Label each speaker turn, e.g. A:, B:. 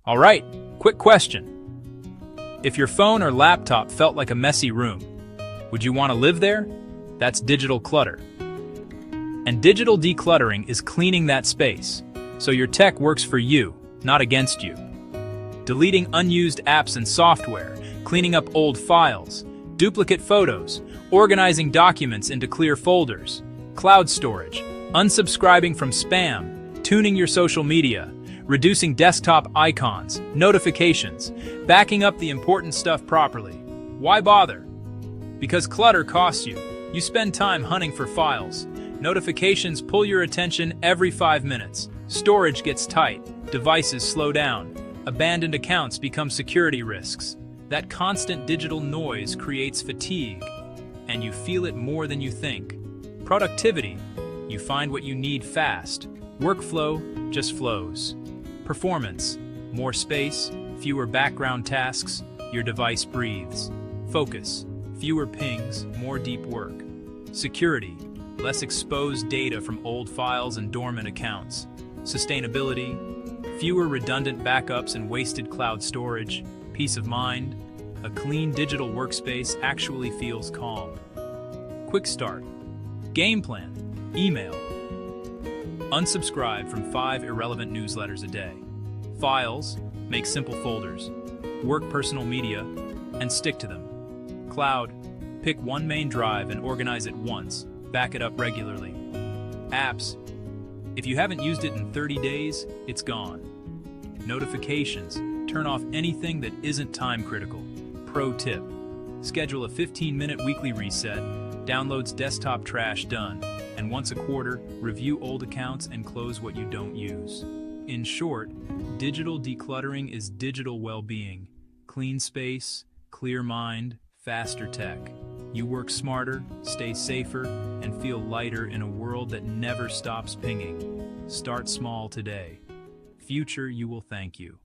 A: All right, quick question. If your phone or laptop felt like a messy room, would you want to live there? That's digital clutter. And digital decluttering is cleaning that space, so your tech works for you, not against you. Deleting unused apps and software, cleaning up old files, duplicate photos, organizing documents into clear folders, cloud storage, unsubscribing from spam, tuning your social media, reducing desktop icons, notifications, backing up the important stuff properly. Why bother? Because clutter costs you. You spend time hunting for files. Notifications pull your attention every 5 minutes. Storage gets tight. Devices slow down. Abandoned accounts become security risks. That constant digital noise creates fatigue, and you feel it more than you think. Productivity. You find what you need fast. Workflow just flows. Performance. More space, fewer background tasks, your device breathes. Focus. Fewer pings, more deep work. Security. Less exposed data from old files and dormant accounts. Sustainability. Fewer redundant backups and wasted cloud storage. Peace of mind. A clean digital workspace actually feels calm. Quick start. Game plan. Email. Unsubscribe from 5 irrelevant newsletters a day. Files. Make simple folders. Work personal media and stick to them. Cloud. Pick one main drive and organize it once. Back it up regularly. Apps. If you haven't used it in 30 days, it's gone. Notifications. Turn off anything that isn't time critical. Pro tip. Schedule a 15-minute weekly reset. Downloads desktop trash done. And once a quarter, review old accounts and close what you don't use. In short, digital decluttering is digital well-being. Clean space, clear mind, faster tech. You work smarter, stay safer, and feel lighter in a world that never stops pinging. Start small today. Future, you will thank you.